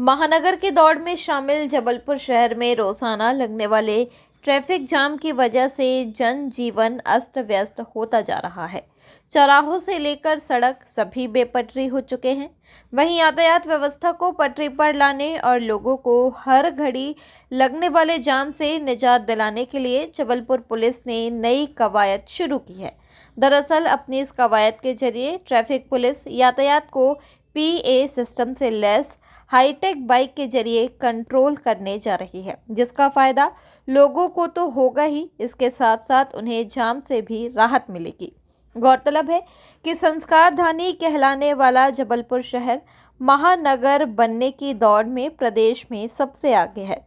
महानगर की दौड़ में शामिल जबलपुर शहर में रोजाना लगने वाले ट्रैफिक जाम की वजह से जनजीवन अस्त व्यस्त होता जा रहा है। चौराहों से लेकर सड़क सभी बेपटरी हो चुके हैं। वहीं यातायात व्यवस्था को पटरी पर लाने और लोगों को हर घड़ी लगने वाले जाम से निजात दिलाने के लिए जबलपुर पुलिस ने नई कवायद शुरू की है। दरअसल अपनी इस कवायद के जरिए ट्रैफिक पुलिस यातायात को PA सिस्टम से लैस हाईटेक बाइक के जरिए कंट्रोल करने जा रही है, जिसका फायदा लोगों को तो होगा ही, इसके साथ साथ उन्हें जाम से भी राहत मिलेगी। गौरतलब है कि संस्कार धानी कहलाने वाला जबलपुर शहर महानगर बनने की दौड़ में प्रदेश में सबसे आगे है,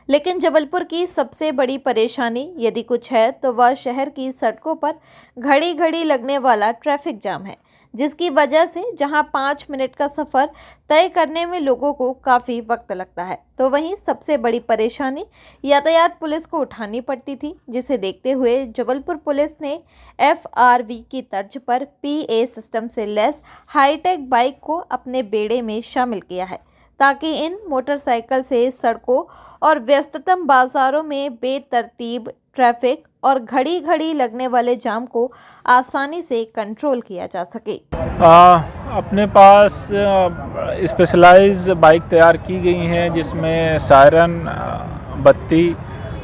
लेकिन जबलपुर की सबसे बड़ी परेशानी यदि कुछ है तो वह शहर की सड़कों पर घड़ी घड़ी लगने वाला ट्रैफिक जाम है, जिसकी वजह से जहां 5 मिनट का सफ़र तय करने में लोगों को काफ़ी वक्त लगता है, तो वहीं सबसे बड़ी परेशानी यातायात पुलिस को उठानी पड़ती थी, जिसे देखते हुए जबलपुर पुलिस ने FRV की तर्ज पर PA सिस्टम से लैस हाईटेक बाइक को अपने बेड़े में शामिल किया है, ताकि इन मोटरसाइकिल से सड़कों और व्यस्ततम बाजारों में बेतरतीब ट्रैफिक और घड़ी घड़ी लगने वाले जाम को आसानी से कंट्रोल किया जा सके। अपने पास स्पेशलाइज बाइक तैयार की गई हैं, जिसमें सायरन, बत्ती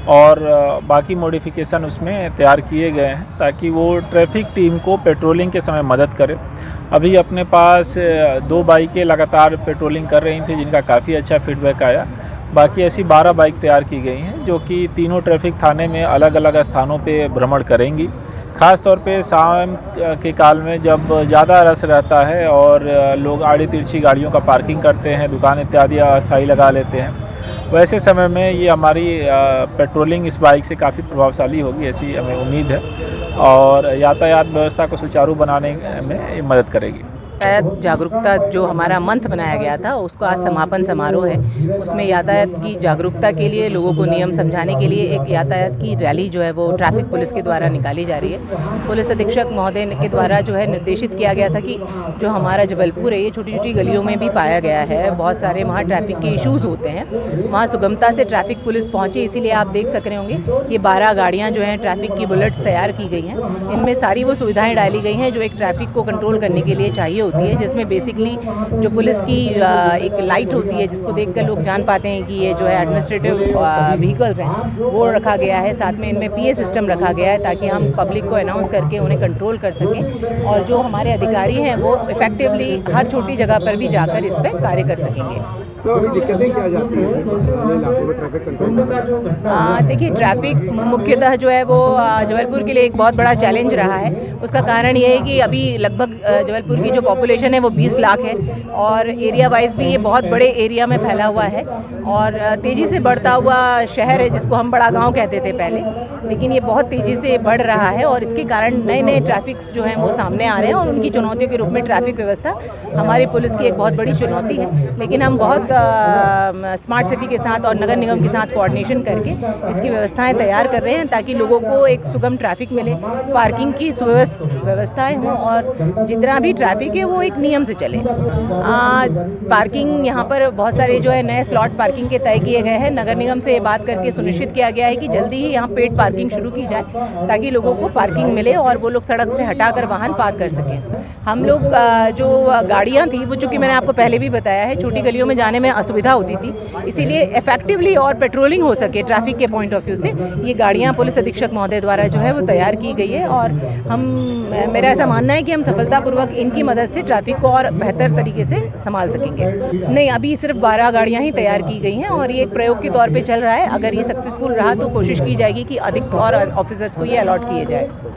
और बाकी मॉडिफिकेशन उसमें तैयार किए गए हैं, ताकि वो ट्रैफिक टीम को पेट्रोलिंग के समय मदद करे। अभी अपने पास 2 बाइकें लगातार पेट्रोलिंग कर रही थी, जिनका काफ़ी अच्छा फीडबैक आया। बाकी ऐसी 12 बाइक तैयार की गई हैं, जो कि तीनों ट्रैफिक थाने में अलग अलग स्थानों पे भ्रमण करेंगी। ख़ास तौर पे शाम के काल में जब ज़्यादा रश रहता है और लोग आड़ी तिरछी गाड़ियों का पार्किंग करते हैं, दुकान इत्यादि अस्थायी लगा लेते हैं, वैसे समय में ये हमारी पेट्रोलिंग इस बाइक से काफ़ी प्रभावशाली होगी, ऐसी हमें उम्मीद है, और यातायात व्यवस्था को सुचारू बनाने में ये मदद करेगी। यातायात जागरूकता जो हमारा मंथ बनाया गया था, उसका आज समापन समारोह है। उसमें यातायात की जागरूकता के लिए, लोगों को नियम समझाने के लिए एक यातायात की रैली जो है वो ट्रैफिक पुलिस के द्वारा निकाली जा रही है। पुलिस अधीक्षक महोदय के द्वारा जो है निर्देशित किया गया था कि जो हमारा जबलपुर है, ये छोटी छोटी गलियों में भी पाया गया है, बहुत सारे वहाँ ट्रैफिक के इश्यूज़ होते हैं, वहाँ सुगमता से ट्रैफिक पुलिस पहुँची। इसीलिए आप देख सक रहे होंगे ये 12 गाड़ियाँ जो हैं ट्रैफिक की बुलेट्स तैयार की गई हैं। इनमें सारी वो सुविधाएँ डाली गई हैं जो एक ट्रैफिक को कंट्रोल करने के लिए चाहिए होती है, जिसमें बेसिकली जो पुलिस की एक लाइट होती है, जिसको देखकर लोग जान पाते हैं कि ये जो है एडमिनिस्ट्रेटिव व्हीकल्स हैं, वो रखा गया है। साथ में इनमें PA सिस्टम रखा गया है, ताकि हम पब्लिक को अनाउंस करके उन्हें कंट्रोल कर सकें, और जो हमारे अधिकारी हैं वो इफेक्टिवली हर छोटी जगह पर भी जाकर इस पर कार्य कर सकेंगे। तो अभी दिक्कतें क्या जाती हैं इलाकों में ट्रैफिक कंट्रोल? देखिए, ट्रैफिक मुख्यतः जो है वो जबलपुर के लिए एक बहुत बड़ा चैलेंज रहा है। उसका कारण ये है कि अभी लगभग जबलपुर की जो पॉपुलेशन है वो 20 लाख है, और एरिया वाइज भी ये बहुत बड़े एरिया में फैला हुआ है, और तेज़ी से बढ़ता हुआ शहर है, जिसको हम बड़ा गाँव कहते थे पहले, लेकिन ये बहुत तेज़ी से बढ़ रहा है, और इसके कारण नए नए ट्रैफिक्स जो हैं वो सामने आ रहे हैं, और उनकी चुनौतियों के रूप में ट्रैफिक व्यवस्था हमारी पुलिस की एक बहुत बड़ी चुनौती है। लेकिन हम बहुत स्मार्ट सिटी के साथ और नगर निगम के साथ कोऑर्डिनेशन करके इसकी व्यवस्थाएं तैयार कर रहे हैं, ताकि लोगों को एक सुगम ट्रैफिक मिले, पार्किंग की व्यवस्थाएं हों, और जितना भी ट्रैफिक है वो एक नियम से चले। पार्किंग यहाँ पर बहुत सारे जो है नए स्लॉट पार्किंग के तय किए गए हैं। नगर निगम से ये बात करके सुनिश्चित किया गया है कि जल्दी ही यहाँ पेड पार्किंग शुरू की जाए, ताकि लोगों को पार्किंग मिले और वो लोग सड़क से हटाकर वाहन पार्क कर सकें। हम लोग जो गाड़ियाँ थी वो, चूँकि मैंने आपको पहले भी बताया है, छोटी गलियों में जाने में असुविधा होती थी, इसीलिए इफेक्टिवली और पेट्रोलिंग हो सके ट्रैफिक के पॉइंट ऑफ व्यू से, ये गाड़ियाँ पुलिस अधीक्षक महोदय द्वारा जो है वो तैयार की गई है, और मेरा ऐसा मानना है कि हम सफलतापूर्वक इनकी मदद से ट्रैफिक को और बेहतर तरीके से संभाल सकेंगे। नहीं, अभी सिर्फ 12 गाड़ियाँ ही तैयार की गई हैं, और ये एक प्रयोग के तौर पे चल रहा है। अगर ये सक्सेसफुल रहा तो कोशिश की जाएगी कि अधिक और ऑफिसर्स को ये अलॉट किए जाए।